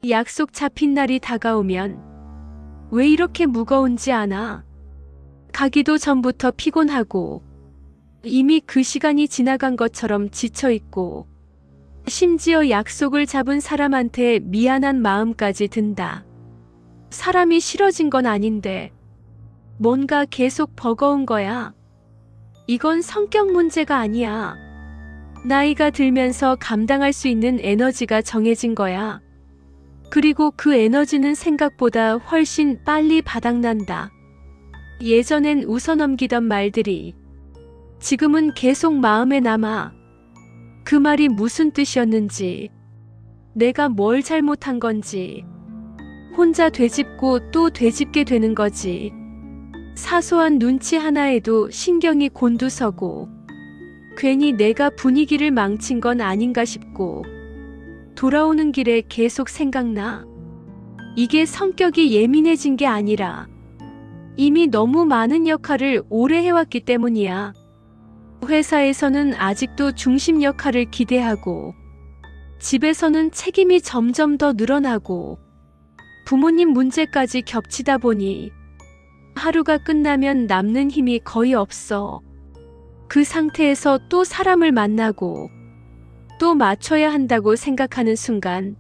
약속 잡힌 날이 다가오면 왜 이렇게 무거운지 아나? 가기도 전부터 피곤하고 이미 그 시간이 지나간 것처럼 지쳐있고 심지어 약속을 잡은 사람한테 미안한 마음까지 든다. 사람이 싫어진 건 아닌데 뭔가 계속 버거운 거야. 이건 성격 문제가 아니야. 나이가 들면서 감당할 수 있는 에너지가 정해진 거야. 그리고 그 에너지는 생각보다 훨씬 빨리 바닥난다. 예전엔 웃어넘기던 말들이 지금은 계속 마음에 남아. 그 말이 무슨 뜻이었는지, 내가 뭘 잘못한 건지, 혼자 되짚고 또 되짚게 되는 거지. 사소한 눈치 하나에도 신경이 곤두서고, 괜히 내가 분위기를 망친 건 아닌가 싶고, 돌아오는 길에 계속 생각나. 이게 성격이 예민해진 게 아니라, 이미 너무 많은 역할을 오래 해왔기 때문이야. 회사에서는 아직도 중심 역할을 기대하고, 집에서는 책임이 점점 더 늘어나고, 부모님 문제까지 겹치다 보니 하루가 끝나면 남는 힘이 거의 없어. 그 상태에서 또 사람을 만나고 또 맞춰야 한다고 생각하는 순간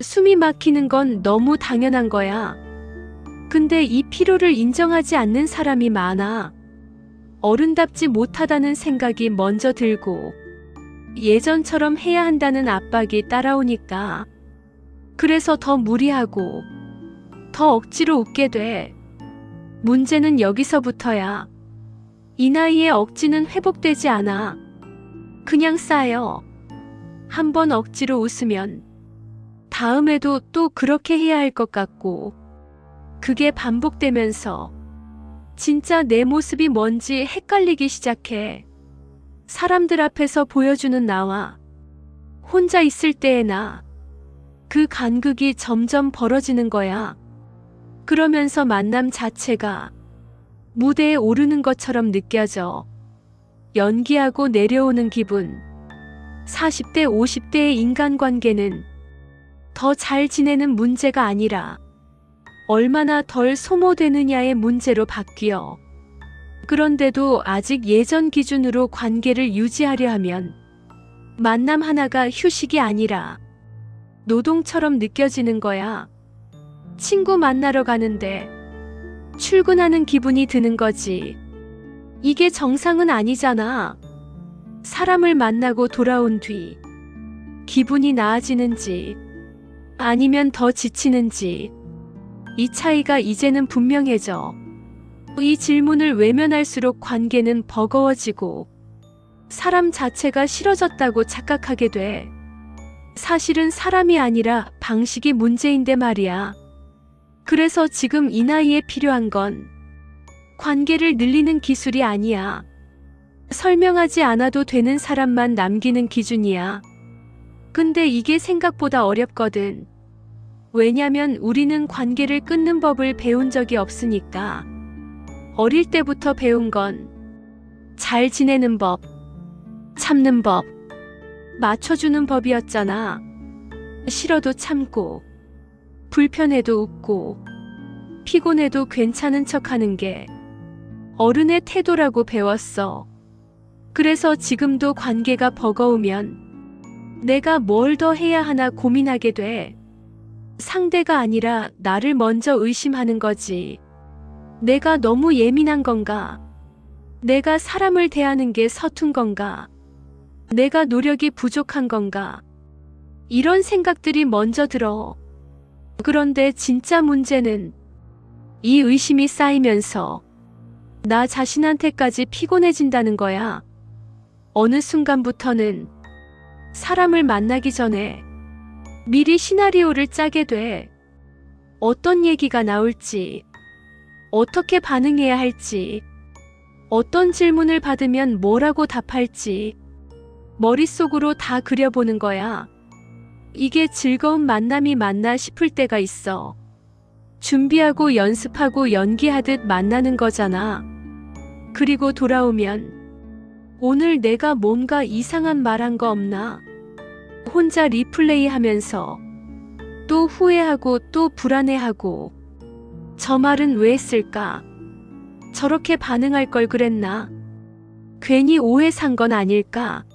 숨이 막히는 건 너무 당연한 거야. 근데 이 필요를 인정하지 않는 사람이 많아. 어른답지 못하다는 생각이 먼저 들고 예전처럼 해야 한다는 압박이 따라오니까 그래서 더 무리하고 더 억지로 웃게 돼. 문제는 여기서부터야. 이 나이에 억지는 회복되지 않아. 그냥 쌓여. 한번 억지로 웃으면 다음에도 또 그렇게 해야 할 것 같고 그게 반복되면서 진짜 내 모습이 뭔지 헷갈리기 시작해. 사람들 앞에서 보여주는 나와 혼자 있을 때의 나. 그 간극이 점점 벌어지는 거야. 그러면서 만남 자체가 무대에 오르는 것처럼 느껴져. 연기하고 내려오는 기분. 40대, 50대의 인간관계는 더 잘 지내는 문제가 아니라 얼마나 덜 소모되느냐의 문제로 바뀌어. 그런데도 아직 예전 기준으로 관계를 유지하려 하면 만남 하나가 휴식이 아니라 노동처럼 느껴지는 거야. 친구 만나러 가는데 출근하는 기분이 드는 거지. 이게 정상은 아니잖아. 사람을 만나고 돌아온 뒤 기분이 나아지는지 아니면 더 지치는지 이 차이가 이제는 분명해져. 이 질문을 외면할수록 관계는 버거워지고 사람 자체가 싫어졌다고 착각하게 돼. 사실은 사람이 아니라 방식이 문제인데 말이야. 그래서 지금 이 나이에 필요한 건 관계를 늘리는 기술이 아니야. 설명하지 않아도 되는 사람만 남기는 기준이야. 근데 이게 생각보다 어렵거든. 왜냐면 우리는 관계를 끊는 법을 배운 적이 없으니까. 어릴 때부터 배운 건 잘 지내는 법, 참는 법, 맞춰주는 법이었잖아. 싫어도 참고, 불편해도 웃고, 피곤해도 괜찮은 척하는 게 어른의 태도라고 배웠어. 그래서 지금도 관계가 버거우면 내가 뭘 더 해야 하나 고민하게 돼. 상대가 아니라 나를 먼저 의심하는 거지. 내가 너무 예민한 건가? 내가 사람을 대하는 게 서툰 건가? 내가 노력이 부족한 건가? 이런 생각들이 먼저 들어. 그런데 진짜 문제는 이 의심이 쌓이면서 나 자신한테까지 피곤해진다는 거야. 어느 순간부터는 사람을 만나기 전에 미리 시나리오를 짜게 돼. 어떤 얘기가 나올지, 어떻게 반응해야 할지, 어떤 질문을 받으면 뭐라고 답할지 머릿속으로 다 그려보는 거야. 이게 즐거운 만남이 맞나 싶을 때가 있어. 준비하고 연습하고 연기하듯 만나는 거잖아. 그리고 돌아오면 오늘 내가 뭔가 이상한 말한 거 없나? 혼자 리플레이 하면서 또 후회하고 또 불안해하고. 저 말은 왜 했을까? 저렇게 반응할 걸 그랬나? 괜히 오해 산 건 아닐까?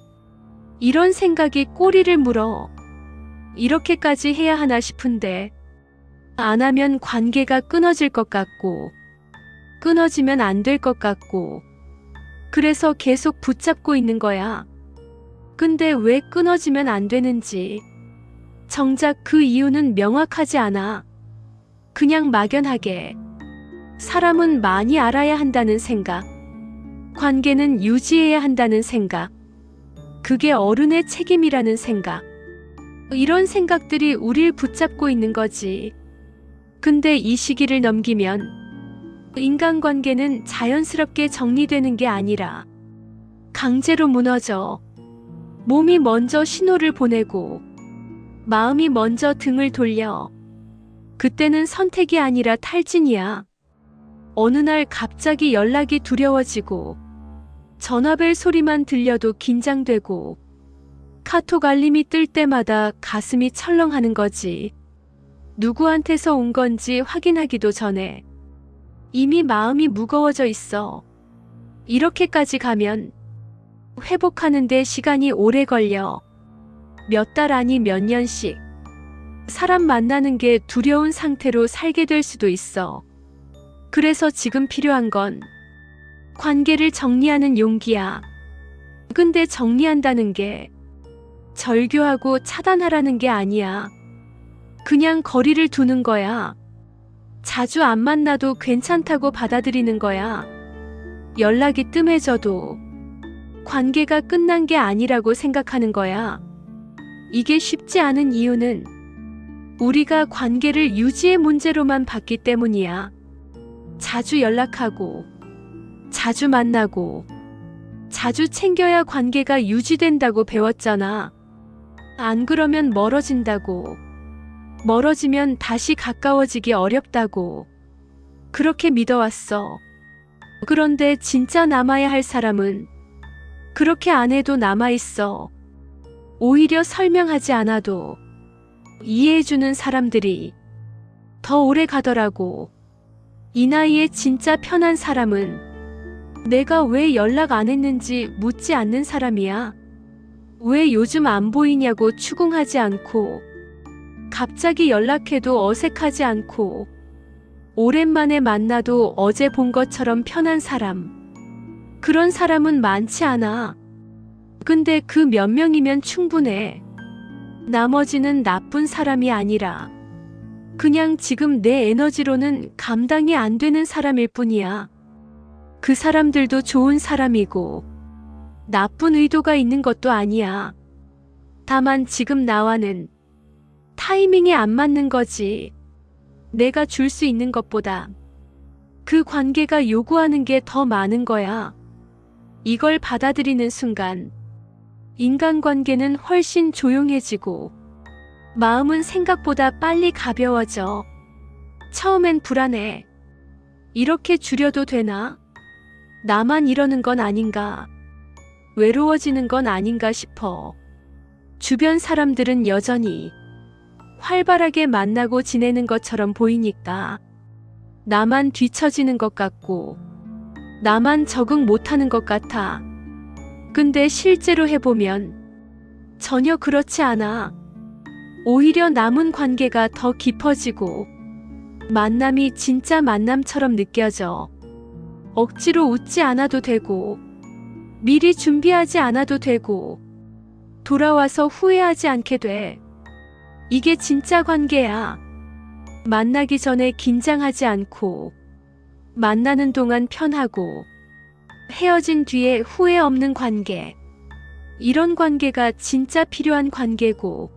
이런 생각이 꼬리를 물어. 이렇게까지 해야 하나 싶은데 안 하면 관계가 끊어질 것 같고 끊어지면 안 될 것 같고 그래서 계속 붙잡고 있는 거야. 근데 왜 끊어지면 안 되는지 정작 그 이유는 명확하지 않아. 그냥 막연하게 사람은 많이 알아야 한다는 생각, 관계는 유지해야 한다는 생각, 그게 어른의 책임이라는 생각, 이런 생각들이 우릴 붙잡고 있는 거지. 근데 이 시기를 넘기면 인간관계는 자연스럽게 정리되는 게 아니라 강제로 무너져. 몸이 먼저 신호를 보내고 마음이 먼저 등을 돌려. 그때는 선택이 아니라 탈진이야. 어느 날 갑자기 연락이 두려워지고 전화벨 소리만 들려도 긴장되고 카톡 알림이 뜰 때마다 가슴이 철렁하는 거지. 누구한테서 온 건지 확인하기도 전에 이미 마음이 무거워져 있어. 이렇게까지 가면 회복하는데 시간이 오래 걸려. 몇 달 아니 몇 년씩. 사람 만나는 게 두려운 상태로 살게 될 수도 있어. 그래서 지금 필요한 건 관계를 정리하는 용기야. 근데 정리한다는 게 절교하고 차단하라는 게 아니야. 그냥 거리를 두는 거야. 자주 안 만나도 괜찮다고 받아들이는 거야. 연락이 뜸해져도 관계가 끝난 게 아니라고 생각하는 거야. 이게 쉽지 않은 이유는 우리가 관계를 유지의 문제로만 봤기 때문이야. 자주 연락하고, 자주 만나고, 자주 챙겨야 관계가 유지된다고 배웠잖아. 안 그러면 멀어진다고. 멀어지면 다시 가까워지기 어렵다고. 그렇게 믿어왔어. 그런데 진짜 남아야 할 사람은 그렇게 안 해도 남아있어. 오히려 설명하지 않아도 이해해주는 사람들이 더 오래 가더라고. 이 나이에 진짜 편한 사람은 내가 왜 연락 안 했는지 묻지 않는 사람이야. 왜 요즘 안 보이냐고 추궁하지 않고, 갑자기 연락해도 어색하지 않고, 오랜만에 만나도 어제 본 것처럼 편한 사람. 그런 사람은 많지 않아. 근데 그 몇 명이면 충분해. 나머지는 나쁜 사람이 아니라 그냥 지금 내 에너지로는 감당이 안 되는 사람일 뿐이야. 그 사람들도 좋은 사람이고 나쁜 의도가 있는 것도 아니야. 다만 지금 나와는 타이밍이 안 맞는 거지. 내가 줄 수 있는 것보다 그 관계가 요구하는 게 더 많은 거야. 이걸 받아들이는 순간 인간관계는 훨씬 조용해지고 마음은 생각보다 빨리 가벼워져. 처음엔 불안해. 이렇게 줄여도 되나? 나만 이러는 건 아닌가? 외로워지는 건 아닌가 싶어. 주변 사람들은 여전히 활발하게 만나고 지내는 것처럼 보이니까 나만 뒤처지는 것 같고 나만 적응 못하는 것 같아. 근데 실제로 해보면 전혀 그렇지 않아. 오히려 남은 관계가 더 깊어지고 만남이 진짜 만남처럼 느껴져. 억지로 웃지 않아도 되고 미리 준비하지 않아도 되고 돌아와서 후회하지 않게 돼. 이게 진짜 관계야. 만나기 전에 긴장하지 않고 만나는 동안 편하고 헤어진 뒤에 후회 없는 관계. 이런 관계가 진짜 필요한 관계고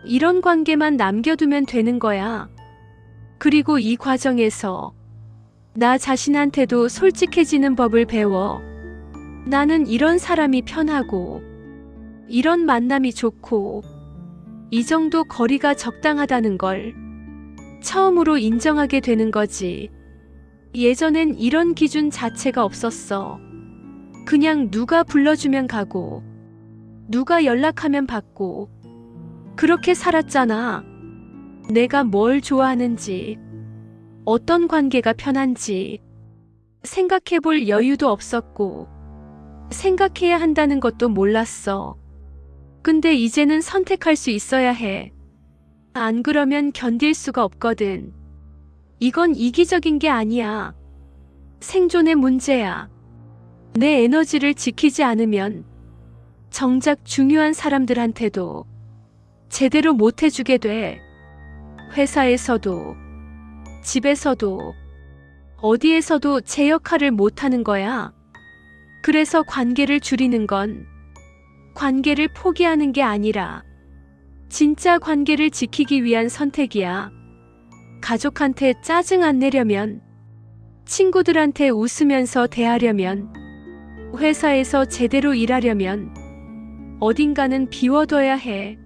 이런 관계만 남겨두면 되는 거야. 그리고 이 과정에서 나 자신한테도 솔직해지는 법을 배워. 나는 이런 사람이 편하고 이런 만남이 좋고 이 정도 거리가 적당하다는 걸 처음으로 인정하게 되는 거지. 예전엔 이런 기준 자체가 없었어. 그냥 누가 불러주면 가고 누가 연락하면 받고 그렇게 살았잖아. 내가 뭘 좋아하는지, 어떤 관계가 편한지 생각해 볼 여유도 없었고, 생각해야 한다는 것도 몰랐어. 근데 이제는 선택할 수 있어야 해. 안 그러면 견딜 수가 없거든. 이건 이기적인 게 아니야. 생존의 문제야. 내 에너지를 지키지 않으면 정작 중요한 사람들한테도 제대로 못 해주게 돼. 회사에서도, 집에서도, 어디에서도 제 역할을 못 하는 거야. 그래서 관계를 줄이는 건 관계를 포기하는 게 아니라 진짜 관계를 지키기 위한 선택이야. 가족한테 짜증 안 내려면, 친구들한테 웃으면서 대하려면, 회사에서 제대로 일하려면 어딘가는 비워둬야 해.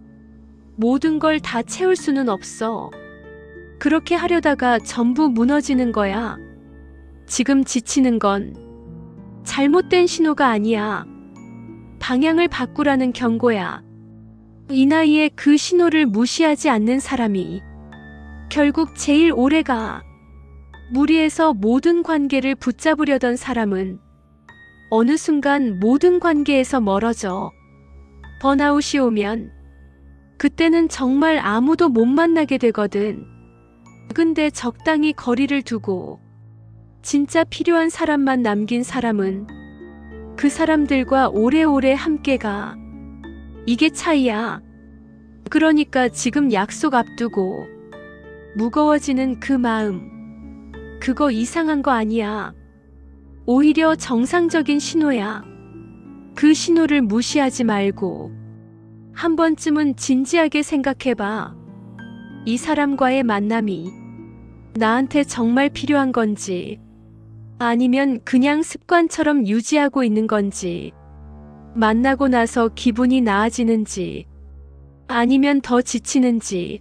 모든 걸 다 채울 수는 없어. 그렇게 하려다가 전부 무너지는 거야. 지금 지치는 건 잘못된 신호가 아니야. 방향을 바꾸라는 경고야. 이 나이에 그 신호를 무시하지 않는 사람이 결국 제일 오래가. 무리해서 모든 관계를 붙잡으려던 사람은 어느 순간 모든 관계에서 멀어져. 번아웃이 오면 그때는 정말 아무도 못 만나게 되거든. 근데 적당히 거리를 두고 진짜 필요한 사람만 남긴 사람은 그 사람들과 오래오래 함께 가. 이게 차이야. 그러니까 지금 약속 앞두고 무거워지는 그 마음, 그거 이상한 거 아니야. 오히려 정상적인 신호야. 그 신호를 무시하지 말고 한 번쯤은 진지하게 생각해봐. 이 사람과의 만남이 나한테 정말 필요한 건지, 아니면 그냥 습관처럼 유지하고 있는 건지, 만나고 나서 기분이 나아지는지, 아니면 더 지치는지,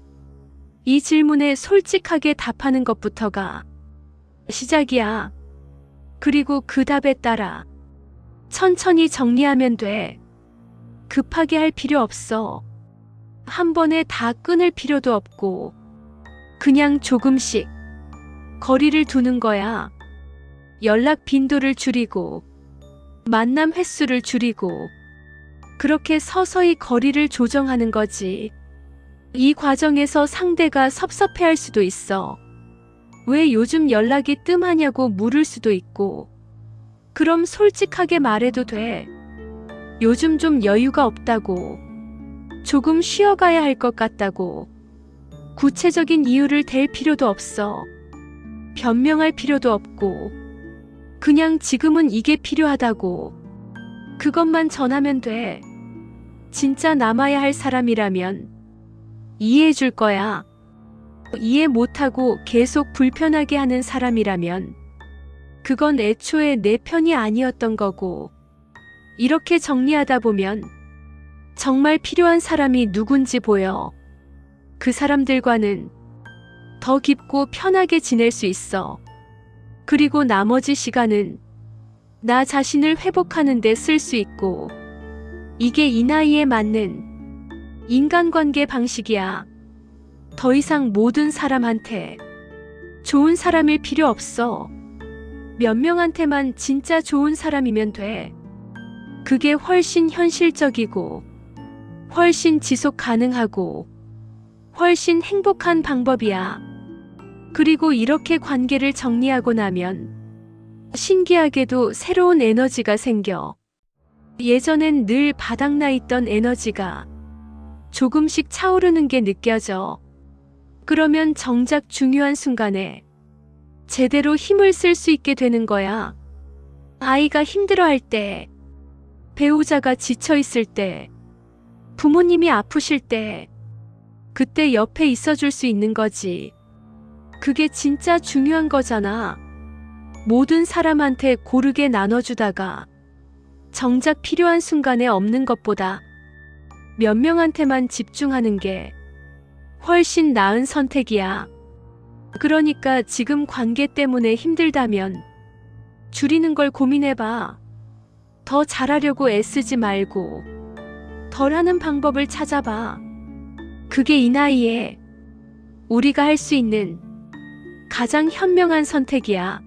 이 질문에 솔직하게 답하는 것부터가 시작이야. 그리고 그 답에 따라 천천히 정리하면 돼. 급하게 할 필요 없어. 한 번에 다 끊을 필요도 없고, 그냥 조금씩 거리를 두는 거야. 연락 빈도를 줄이고, 만남 횟수를 줄이고, 그렇게 서서히 거리를 조정하는 거지. 이 과정에서 상대가 섭섭해할 수도 있어. 왜 요즘 연락이 뜸하냐고 물을 수도 있고, 그럼 솔직하게 말해도 돼. 요즘 좀 여유가 없다고, 조금 쉬어가야 할 것 같다고. 구체적인 이유를 댈 필요도 없어. 변명할 필요도 없고, 그냥 지금은 이게 필요하다고. 그것만 전하면 돼. 진짜 남아야 할 사람이라면 이해해 줄 거야. 이해 못하고 계속 불편하게 하는 사람이라면 그건 애초에 내 편이 아니었던 거고. 이렇게 정리하다 보면 정말 필요한 사람이 누군지 보여. 그 사람들과는 더 깊고 편하게 지낼 수 있어. 그리고 나머지 시간은 나 자신을 회복하는 데 쓸 수 있고. 이게 이 나이에 맞는 인간관계 방식이야. 더 이상 모든 사람한테 좋은 사람일 필요 없어. 몇 명한테만 진짜 좋은 사람이면 돼. 그게 훨씬 현실적이고, 훨씬 지속 가능하고, 훨씬 행복한 방법이야. 그리고 이렇게 관계를 정리하고 나면 신기하게도 새로운 에너지가 생겨. 예전엔 늘 바닥나 있던 에너지가 조금씩 차오르는 게 느껴져. 그러면 정작 중요한 순간에 제대로 힘을 쓸 수 있게 되는 거야. 아이가 힘들어할 때, 배우자가 지쳐있을 때, 부모님이 아프실 때, 그때 옆에 있어줄 수 있는 거지. 그게 진짜 중요한 거잖아. 모든 사람한테 고르게 나눠주다가 정작 필요한 순간에 없는 것보다 몇 명한테만 집중하는 게 훨씬 나은 선택이야. 그러니까 지금 관계 때문에 힘들다면 줄이는 걸 고민해봐. 더 잘하려고 애쓰지 말고 덜 하는 방법을 찾아봐. 그게 이 나이에 우리가 할 수 있는 가장 현명한 선택이야.